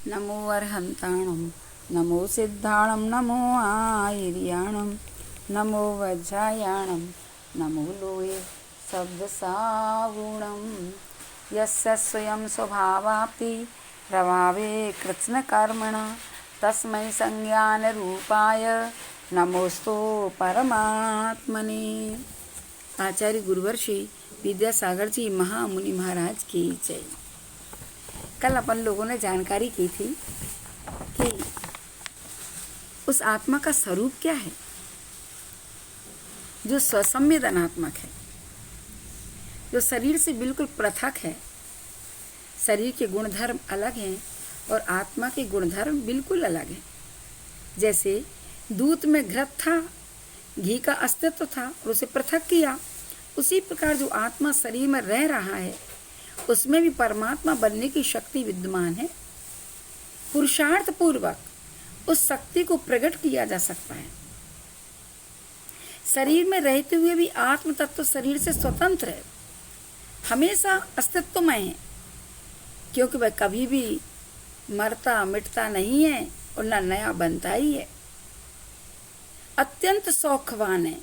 नमो अर्हन्ताणं नमो सिद्धाणं नमो आयर्याणं नमो वज्रायाणं नमो लोये शब्दसागुणं यस्य स्वयं स्वभावाप्ति प्रभावे कृत्स्नकर्मणा तस्मै संज्ञानरूपाय नमोस्तु परमात्मने। आचार्य गुरुवर्षि विद्यासागर जी महामुनि महाराज की जय। कल अपन लोगों ने जानकारी की थी कि उस आत्मा का स्वरूप क्या है जो स्वसंवेदनात्मक है, जो शरीर से बिल्कुल पृथक है। शरीर के गुणधर्म अलग हैं और आत्मा के गुणधर्म बिल्कुल अलग हैं। जैसे दूध में घृत था, घी का अस्तित्व था और उसे पृथक किया, उसी प्रकार जो आत्मा शरीर में रह रहा है उसमें भी परमात्मा बनने की शक्ति विद्यमान है। पुरुषार्थ पूर्वक उस शक्ति को प्रकट किया जा सकता है। शरीर में रहते हुए भी आत्म तत्व शरीर से स्वतंत्र है, हमेशा अस्तित्वमय है, क्योंकि वह कभी भी मरता मिटता नहीं है और न नया बनता ही है। अत्यंत सौख्यवान है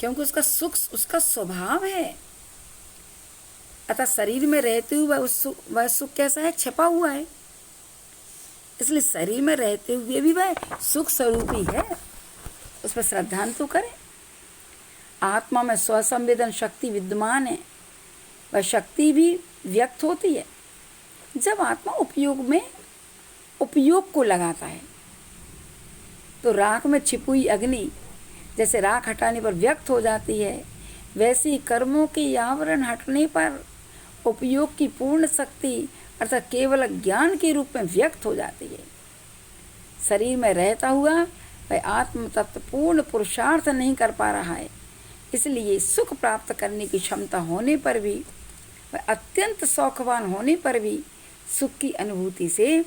क्योंकि उसका सुख उसका स्वभाव है। अतः शरीर में रहते हुए वह सुख कैसा है? छिपा हुआ है। इसलिए शरीर में रहते हुए भी वह सुख स्वरूपी है, उस पर श्रद्धा तो करें। आत्मा में स्वसंवेदन शक्ति विद्यमान है, वह शक्ति भी व्यक्त होती है जब आत्मा उपयोग को लगाता है। तो राख में छिपी हुई अग्नि जैसे राख हटाने पर व्यक्त हो जाती है, वैसे ही कर्मों के आवरण हटने पर उपयोग की पूर्ण शक्ति अर्थात केवल ज्ञान के रूप में व्यक्त हो जाती है। शरीर में रहता हुआ वह आत्म तत्व पूर्ण पुरुषार्थ नहीं कर पा रहा है, इसलिए सुख प्राप्त करने की क्षमता होने पर भी, वह अत्यंत सौख्यवान होने पर भी सुख की अनुभूति से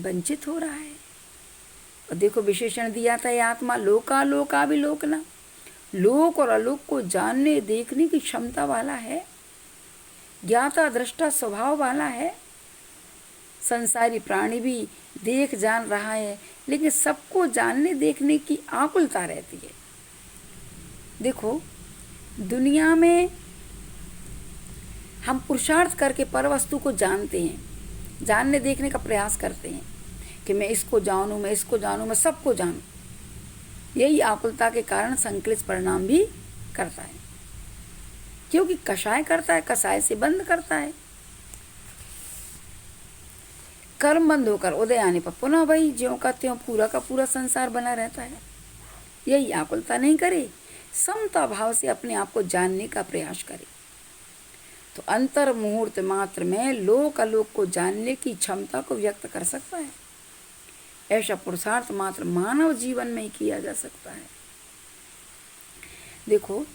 वंचित हो रहा है। और देखो विशेषण दिया था, यह आत्मा लोकालोकाभिलोकना, लोक और अलोक को जानने देखने की क्षमता वाला है, ज्ञाता दृष्टा स्वभाव वाला है। संसारी प्राणी भी देख जान रहा है, लेकिन सबको जानने देखने की आकुलता रहती है। देखो दुनिया में हम पुरुषार्थ करके पर वस्तु को जानते हैं, जानने देखने का प्रयास करते हैं कि मैं इसको जानूं, मैं इसको जानूं, मैं सबको जानूं। यही आकुलता के कारण संकलित परिणाम भी करता है, क्योंकि कषाय करता है, कषाय से बंद करता है। कर्म बंद होकर उदय आने पर पुनः वही ज्यों का त्यों पूरा का पूरा संसार बना रहता है। यही आकुलता नहीं करे, समता भाव से अपने आप को जानने का प्रयास करे, तो अंतर मुहूर्त मात्र में लोक अलोक को जानने की क्षमता को व्यक्त कर सकता है। ऐसा पुरुषार्थ मात्र मानव जीवन में ही किया जा सकता है। देखो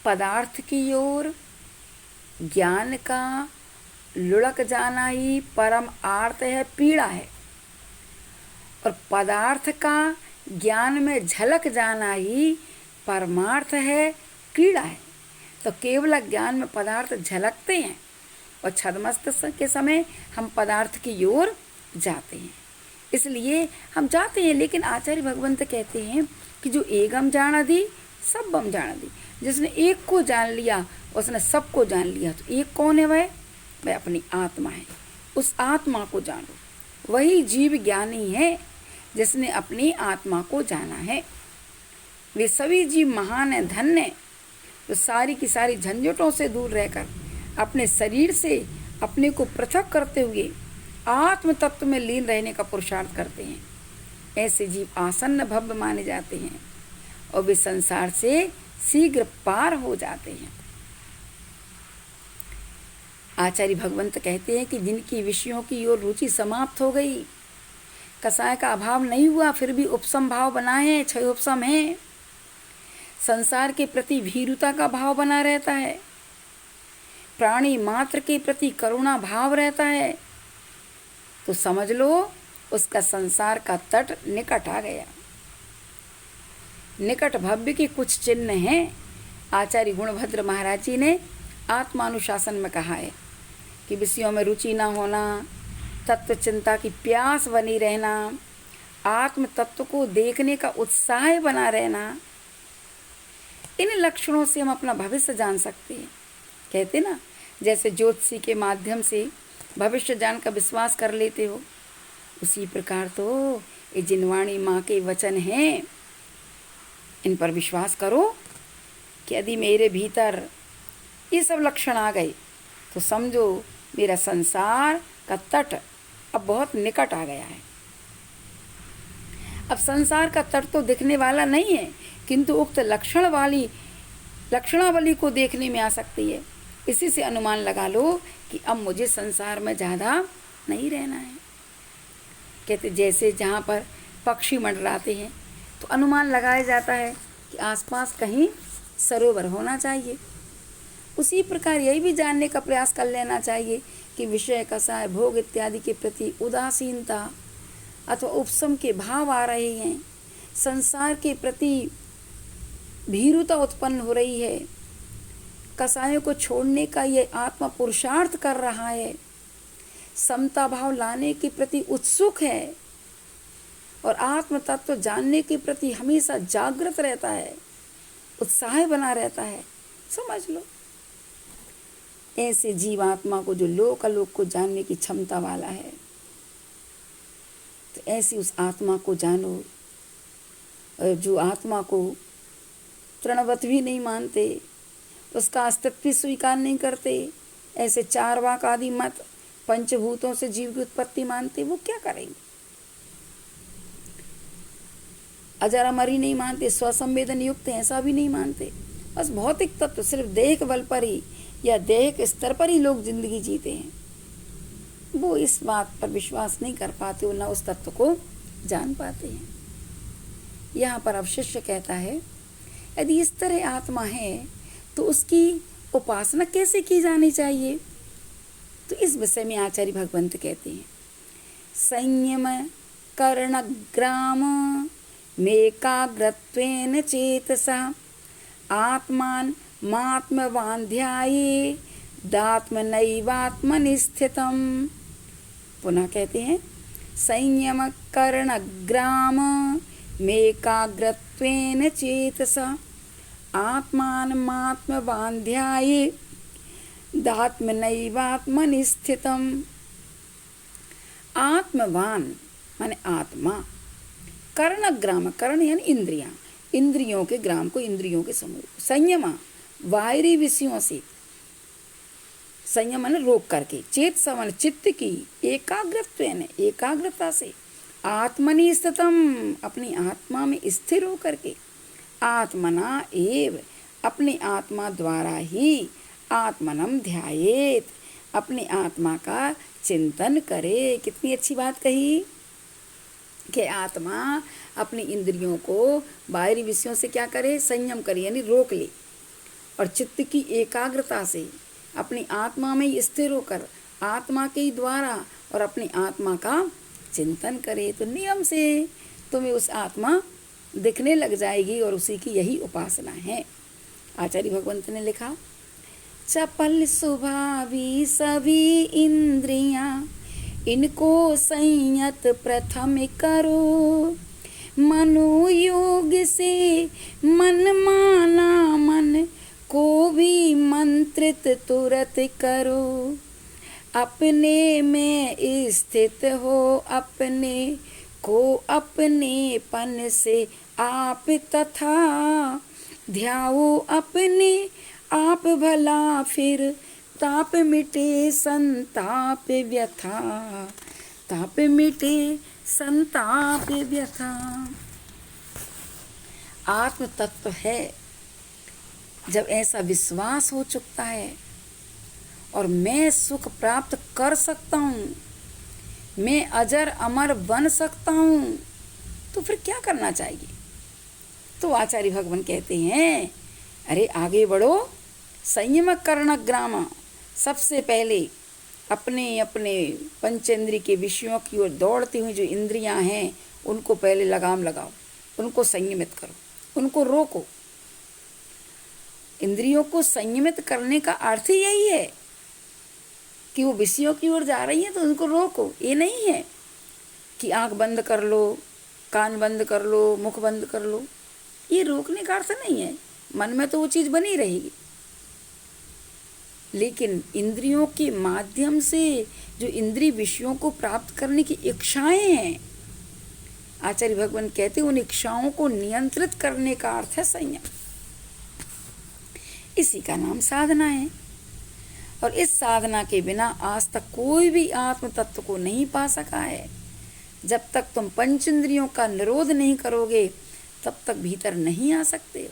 पदार्थ की ओर ज्ञान का लुढ़क जाना ही परम आर्त है, पीड़ा है, और पदार्थ का ज्ञान में झलक जाना ही परमार्थ है, क्रीड़ा है। तो केवल ज्ञान में पदार्थ झलकते हैं और छद्मस्त के समय हम पदार्थ की ओर जाते हैं। इसलिए हम जाते हैं, लेकिन आचार्य भगवंत कहते हैं कि जो एकम जाना दी सब जाना दी, जिसने एक को जान लिया उसने सबको जान लिया। तो एक कौन है? वह अपनी आत्मा है। उस आत्मा को जानो, वही जीव ज्ञानी है जिसने अपनी आत्मा को जाना है। वे सभी जीव महान है, धन्य है, तो सारी की सारी झंझटों से दूर रहकर अपने शरीर से अपने को पृथक करते हुए आत्म तत्व में लीन रहने का पुरुषार्थ करते हैं। ऐसे जीव आसन्न भव्य माने जाते हैं और वे संसार से शीघ्र पार हो जाते हैं। आचार्य भगवंत कहते हैं कि जिनकी विषयों की ओर रुचि समाप्त हो गई, कसाय का अभाव नहीं हुआ, फिर भी उपसम भाव बना है, क्षय उपसम है, संसार के प्रति भीरुता का भाव बना रहता है, प्राणी मात्र के प्रति करुणा भाव रहता है, तो समझ लो उसका संसार का तट निकट आ गया। निकट भव्य के कुछ चिन्ह हैं। आचार्य गुणभद्र महाराज जी ने आत्मानुशासन में कहा है कि विषयों में रुचि ना होना, तत्व चिंता की प्यास बनी रहना, आत्म तत्व को देखने का उत्साह बना रहना, इन लक्षणों से हम अपना भविष्य जान सकते हैं। कहते ना, जैसे ज्योतिषी के माध्यम से भविष्य जान का विश्वास कर लेते हो, उसी प्रकार तो ये जिनवाणी माँ के वचन हैं, इन पर विश्वास करो कि यदि मेरे भीतर ये सब लक्षण आ गए तो समझो मेरा संसार का तट अब बहुत निकट आ गया है। अब संसार का तट तो दिखने वाला नहीं है, किंतु उक्त लक्षणावली को देखने में आ सकती है। इसी से अनुमान लगा लो कि अब मुझे संसार में ज़्यादा नहीं रहना है। कहते जैसे जहाँ पर पक्षी मंडराते हैं तो अनुमान लगाया जाता है कि आसपास कहीं सरोवर होना चाहिए। उसी प्रकार यही भी जानने का प्रयास कर लेना चाहिए कि विषय कसाय भोग इत्यादि के प्रति उदासीनता अथवा उपशम के भाव आ रहे हैं, संसार के प्रति भीरुता उत्पन्न हो रही है, कसायों को छोड़ने का ये आत्मा पुरुषार्थ कर रहा है, समता भाव लाने के प्रति उत्सुक है और आत्म तत्व जानने के प्रति हमेशा जागृत रहता है, उत्साह बना रहता है, समझ लो। ऐसे जीवात्मा को जो लोक अलोक को जानने की क्षमता वाला है, तो ऐसी उस आत्मा को जानो। और जो आत्मा को तृणवत भी नहीं मानते, उसका अस्तित्व भी स्वीकार नहीं करते, ऐसे चार्वाक आदि मत पंचभूतों से जीव की उत्पत्ति मानते, वो क्या करेंगे? अजर अमर ही नहीं मानते, स्वसंवेदन युक्त ऐसा भी नहीं मानते। बस भौतिक तत्व सिर्फ देह के बल पर ही या देह के स्तर पर ही लोग जिंदगी जीते हैं। वो इस बात पर विश्वास नहीं कर पाते, वो न उस तत्व को जान पाते हैं। यहाँ पर अब शिष्य कहता है, यदि इस तरह आत्मा है तो उसकी उपासना कैसे की जानी चाहिए? तो इस विषय में आचार्य भगवंत कहते हैं, संयम कर्णग्राम मेकाग्रत्वेन चेतसा आत्मान मात्मवान्ध्याये दात्मनैवात्मनि स्थितम्। पुनः कहते हैं, संयम कर्णग्राम मेकाग्रत्वेन चेतसा आत्मानमात्मवान्ध्याये दात्मनैवात्मनि स्थितम्। आत्मवान माने आत्मा, कर्णग्राम, कर्ण यानी इंद्रियां, इंद्रियों के ग्राम को इंद्रियों के समूह, संयमा बाहरी विषयों से, संयम माने रोक करके, चेत सवन चित्त की, एकाग्रत्वेन एकाग्रता से, आत्मनि स्थितम अपनी आत्मा में स्थिर हो करके, आत्मना एव अपनी आत्मा द्वारा ही, आत्मनम ध्यायेत अपनी आत्मा का चिंतन करे। कितनी अच्छी बात कही कि आत्मा अपनी इंद्रियों को बाहरी विषयों से क्या करे? संयम करे, यानी रोक ले, और चित्त की एकाग्रता से अपनी आत्मा में स्थिर होकर आत्मा के द्वारा और अपनी आत्मा का चिंतन करे, तो नियम से तुम्हें उस आत्मा दिखने लग जाएगी और उसी की यही उपासना है। आचार्य भगवंत ने लिखा, चपल स्वभावी सभी इंद्रियां इनको संयत प्रथम करो, मनोयोग से मन माना मन को भी मंत्रित तुरत करो, अपने में स्थित हो अपने को अपनेपन से आप तथा, ध्याओ अपने आप भला फिर ताप मिटे संताप व्यथा, ताप मिटे संताप व्यथा। आत्म तत्व है, जब ऐसा विश्वास हो चुकता है और मैं सुख प्राप्त कर सकता हूँ, मैं अजर अमर बन सकता हूँ, तो फिर क्या करना चाहिए? तो आचार्य भगवान कहते हैं, अरे आगे बढ़ो, संयम कर्णग्राम, सबसे पहले अपने अपने पंचेंद्रिय के विषयों की ओर दौड़ती हुई जो इंद्रियां हैं उनको पहले लगाम लगाओ, उनको संयमित करो, उनको रोको। इंद्रियों को संयमित करने का अर्थ ही यही है कि वो विषयों की ओर जा रही हैं तो उनको रोको। ये नहीं है कि आंख बंद कर लो, कान बंद कर लो, मुख बंद कर लो, ये रोकने का अर्थ नहीं है। मन में तो वो चीज़ बनी रहेगी, लेकिन इंद्रियों के माध्यम से जो इंद्रिय विषयों को प्राप्त करने की इच्छाएं हैं, आचार्य भगवान कहते हैं उन इच्छाओं को नियंत्रित करने का अर्थ है संयम। इसी का नाम साधना है। और इस साधना के बिना आज तक कोई भी आत्म तत्व को नहीं पा सका है। जब तक तुम पंच इंद्रियों का निरोध नहीं करोगे तब तक भीतर नहीं आ सकते हो।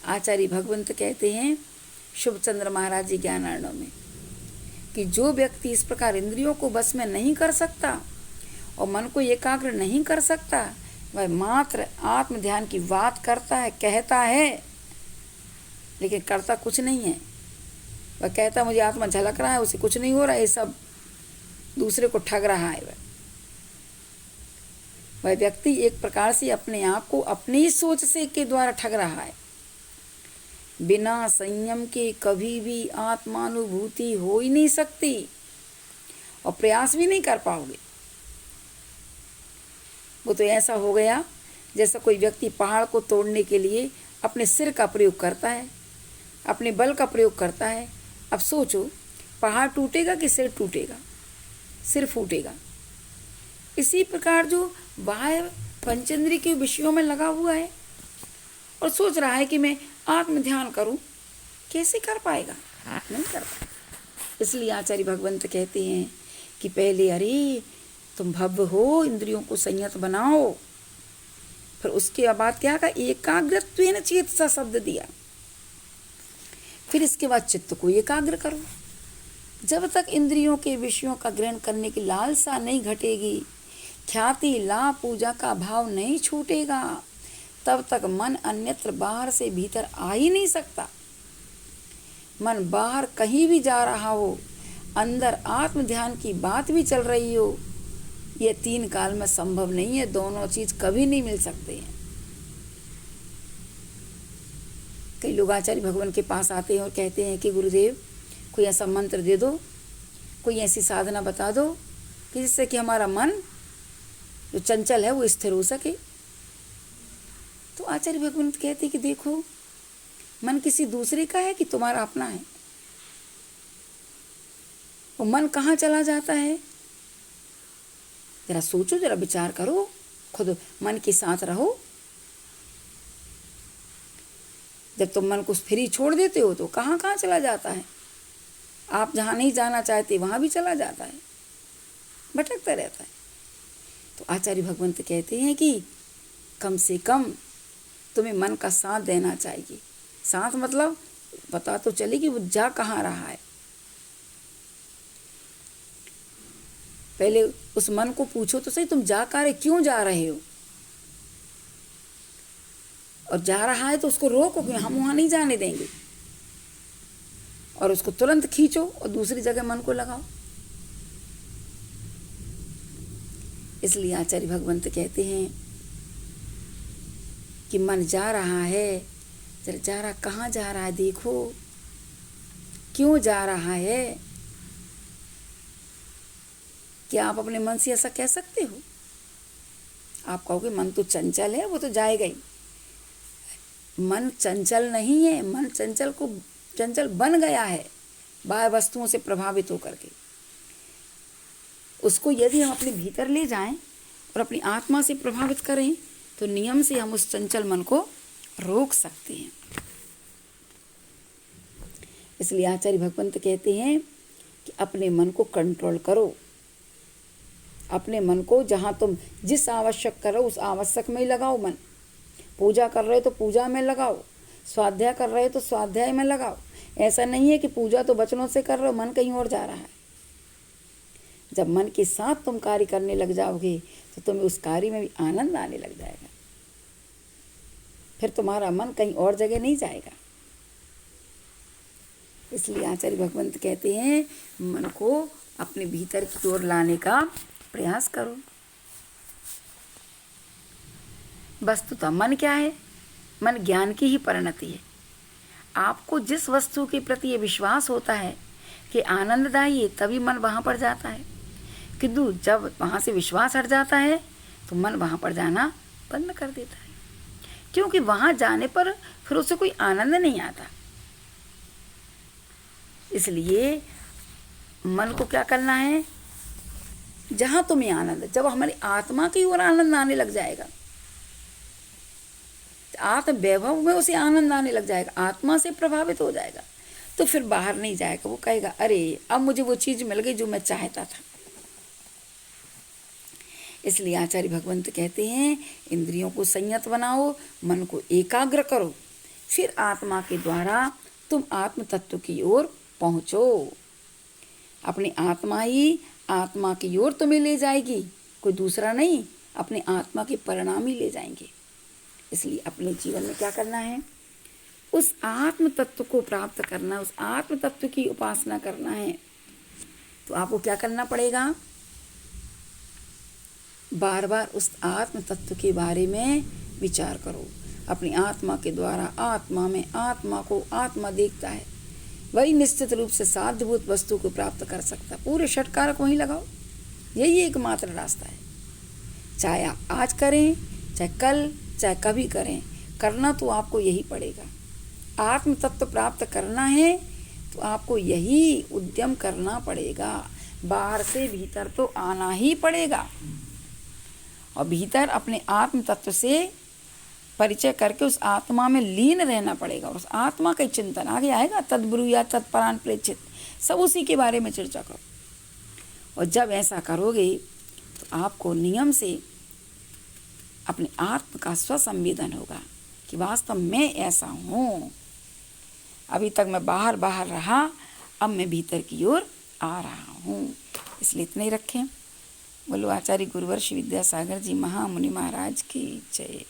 आचार्य भगवंत कहते हैं शुभचंद्र महाराज जी ज्ञानार्णव में कि जो व्यक्ति इस प्रकार इंद्रियों को बस में नहीं कर सकता और मन को एकाग्र नहीं कर सकता, वह मात्र आत्म ध्यान की बात करता है, कहता है, लेकिन करता कुछ नहीं है। वह कहता मुझे आत्मा झलक रहा है, उसे कुछ नहीं हो रहा है, ये सब दूसरे को ठग रहा है। वह व्यक्ति एक प्रकार से अपने आप को अपनी ही सोच से के द्वारा ठग रहा है। बिना संयम के कभी भी आत्मानुभूति हो ही नहीं सकती और प्रयास भी नहीं कर पाओगे। वो तो ऐसा हो गया जैसा कोई व्यक्ति पहाड़ को तोड़ने के लिए अपने सिर का प्रयोग करता है, अपने बल का प्रयोग करता है। अब सोचो, पहाड़ टूटेगा कि सिर टूटेगा? सिर फूटेगा। इसी प्रकार जो बाह्य पंचेंद्रिय के विषयों में लगा हुआ है और सोच रहा है कि मैं आत्म ध्यान करूं, कैसे कर पाएगा? नहीं कर पाएगा। इसलिए आचार्य भगवंत कहते हैं कि पहले अरे तुम भव्य हो, इंद्रियों को संयत बनाओ, फिर उसके बाद क्या कहा? एकाग्रत्वेन चेतसा शब्द दिया। फिर इसके बाद चित्त को एकाग्र करो। जब तक इंद्रियों के विषयों का ग्रहण करने की लालसा नहीं घटेगी, ख्याति लाभ पूजा का भाव नहीं छूटेगा, तब तक मन अन्यत्र बाहर से भीतर आ ही नहीं सकता। मन बाहर कहीं भी जा रहा हो, अंदर आत्म ध्यान की बात भी चल रही हो, यह तीन काल में संभव नहीं है। दोनों चीज कभी नहीं मिल सकते हैं। कई लोग आचार्य भगवान के पास आते हैं और कहते हैं कि गुरुदेव कोई ऐसा मंत्र दे दो, कोई ऐसी साधना बता दो कि जिससे कि हमारा मन जो चंचल है वो स्थिर हो सके। तो आचार्य भगवान कहते हैं कि देखो, मन किसी दूसरे का है कि तुम्हारा अपना है? वो मन कहाँ चला जाता है? जरा सोचो, जरा विचार करो, खुद मन के साथ रहो। जब तुम मन को फ्री छोड़ देते हो तो कहाँ कहाँ चला जाता है। आप जहाँ नहीं जाना चाहते वहाँ भी चला जाता है, भटकता रहता है। तो आचार्य भगवंत कहते हैं कि कम से कम तुम्हें मन का साथ देना चाहिए। साथ मतलब पता तो चले कि वो जा कहाँ रहा है। पहले उस मन को पूछो तो सही, तुम जा कहाँ रहे, क्यों जा रहे हो? और जा रहा है तो उसको रोको कि हम वहाँ नहीं जाने देंगे, और उसको तुरंत खींचो और दूसरी जगह मन को लगाओ। इसलिए आचार्य भगवंत कहते हैं कि मन जा रहा है, जरा जा रहा, कहाँ जा रहा है देखो, क्यों जा रहा है। क्या आप अपने मन से ऐसा कह सकते हो? आप कहोगे मन तो चंचल है, वो तो जाएगा ही। मन चंचल नहीं है, मन चंचल बन गया है बाह्य वस्तुओं से प्रभावित होकर के। उसको यदि हम अपने भीतर ले जाएं और अपनी आत्मा से प्रभावित करें तो नियम से हम उस चंचल मन को रोक सकते हैं। इसलिए आचार्य भगवंत कहते हैं कि अपने मन को कंट्रोल करो। अपने मन को जहाँ तुम जिस आवश्यक करो उस आवश्यक में ही लगाओ मन। पूजा कर रहे हो तो पूजा में लगाओ, स्वाध्याय कर रहे हो तो स्वाध्याय में लगाओ। ऐसा नहीं है कि पूजा तो वचनों से कर रहे हो, मन कहीं और जा रहा है। जब मन के साथ तुम कार्य करने लग जाओगे तो तुम्हें उस कार्य में भी आनंद आने लग जाएगा। फिर तुम्हारा मन कहीं और जगह नहीं जाएगा। इसलिए आचार्य भगवंत कहते हैं मन को अपने भीतर की ओर लाने का प्रयास करो। वस्तुतः मन क्या है? मन ज्ञान की ही परिणति है। आपको जिस वस्तु के प्रति ये विश्वास होता है कि आनंददायी है, तभी मन वहाँ पर जाता है। किंतु जब वहाँ से विश्वास हट जाता है तो मन वहाँ पर जाना बंद कर देता है, क्योंकि वहाँ जाने पर फिर उसे कोई आनंद नहीं आता। इसलिए मन को क्या करना है, जहाँ तुम्हें आनंद, जब हमारी आत्मा की ओर आनंद आने लग जाएगा, आत्म वैभव में उसे आनंद आने लग जाएगा, आत्मा से प्रभावित हो जाएगा, तो फिर बाहर नहीं जाएगा। वो कहेगा अरे अब मुझे वो चीज़ मिल गई जो मैं चाहता था। इसलिए आचार्य भगवंत कहते हैं इंद्रियों को संयत बनाओ, मन को एकाग्र करो, फिर आत्मा के द्वारा तुम आत्म तत्व की ओर पहुँचो। अपनी आत्मा ही आत्मा की ओर तुम्हें ले जाएगी, कोई दूसरा नहीं, अपने आत्मा के परिणाम ही ले जाएंगे। इसलिए अपने जीवन में क्या करना है, उस आत्म तत्व को प्राप्त करना, उस आत्म तत्व की उपासना करना है। तो आपको क्या करना पड़ेगा, बार बार उस आत्म तत्व के बारे में विचार करो। अपनी आत्मा के द्वारा आत्मा में आत्मा को आत्मा देखता है, वही निश्चित रूप से साध्यभूत वस्तु को प्राप्त कर सकता है। पूरे षटकारक वहीं लगाओ, यही एकमात्र रास्ता है। चाहे आप आज करें, चाहे कल, चाहे कभी करें, करना तो आपको यही पड़ेगा। आत्म तत्व प्राप्त करना है तो आपको यही उद्यम करना पड़ेगा। बाहर से भीतर तो आना ही पड़ेगा, और भीतर अपने आत्म तत्व से परिचय करके उस आत्मा में लीन रहना पड़ेगा। और उस आत्मा का चिंतन आगे आएगा, तद्ब्रूया तत्परान प्रेक्षित, सब उसी के बारे में चर्चा करो। और जब ऐसा करोगे तो आपको नियम से अपने आत्म का स्वसंवेदन होगा कि वास्तव में ऐसा हूँ। अभी तक मैं बाहर बाहर रहा, अब मैं भीतर की ओर आ रहा हूँ। इसलिए इतने ही रखें। बोलो आचार्य गुरुवर श्री विद्यासागर जी महामुनि महाराज की जय।